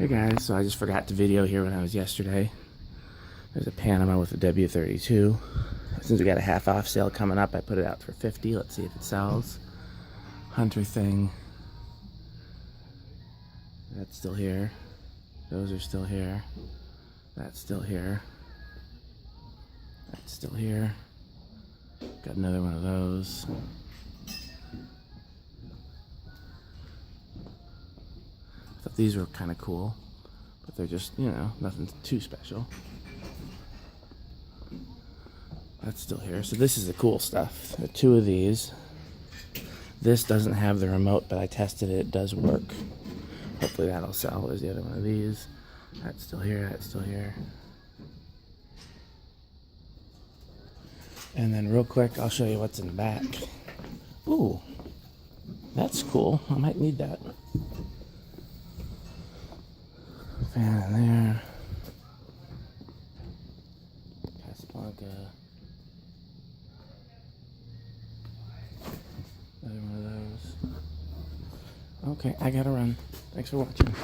Hey guys, so I just forgot to video here when I was yesterday. There's a Panama with a W32. Since we got a half off sale coming up, I put it out for $50. Let's see if it sells. Hunter thing. That's still here. Those are still here. That's still here. That's still here. Got another one of those. I thought these were kind of cool, but they're just, you know, nothing too special. That's still here. So this is the cool stuff. There are two of these. This doesn't have the remote, but I tested it. It does work. Hopefully that'll sell. There's the other one of these. That's still here. That's still here. And then real quick, I'll show you what's in the back. Ooh, that's cool. I might need that. Fan in there. Casablanca. Another one of those. Okay, I gotta run. Thanks for watching.